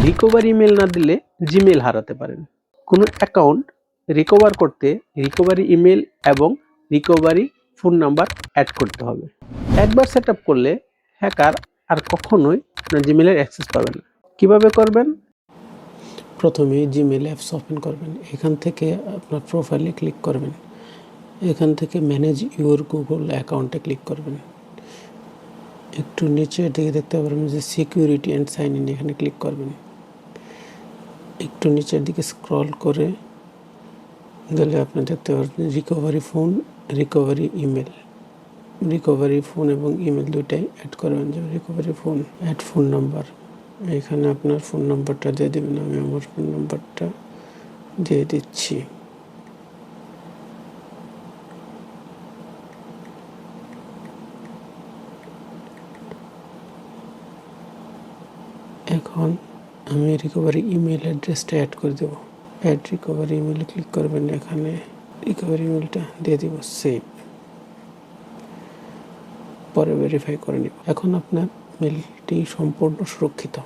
Recovery email না দিলে Gmail হারাতে পারেন। কোনো অ্যাকাউন্ট রিকভার করতে রিকভারি ইমেল এবং রিকভারি ফোন নাম্বার অ্যাড করতে হবে। একবার সেটআপ করলে হ্যাকার আর কখনোই আপনার জিমেইলের অ্যাক্সেস পাবে না। কিভাবে করবেন? প্রথমে জিমেইল অ্যাপস ওপেন করবেন। এখান থেকে আপনার প্রোফাইলে ক্লিক করবেন। এখান থেকে ম্যানেজ ইউর গুগল অ্যাকাউন্টে ক্লিক করবেন। একটু নিচের দিকে দেখতে পারবেন যে সিকিউরিটি অ্যান্ড সাইন ইন, এখানে ক্লিক করবেন। একটু নিচের দিকে স্ক্রল করে গেলে আপনি দেখতে পারবেন recovery phone, recovery email. Recovery phone এবং ইমেল দুইটাই অ্যাড করবেন। যে recovery phone, add phone number, এখানে আপনার ফোন নাম্বারটা দিয়ে দেবেন। আমি আমার ফোন নাম্বারটা দিয়ে দিচ্ছি। এখন আমি রিকভারি ইমেল অ্যাড্রেসটা অ্যাড করে দেবো। অ্যাড রিকভারি ইমেলে ক্লিক করবেন। এখানে রিকভারি ইমেলটা দিয়ে দিব, সেভ। পরে ভেরিফাই করে নিব। এখন আপনার মেলটি সম্পূর্ণ সুরক্ষিত।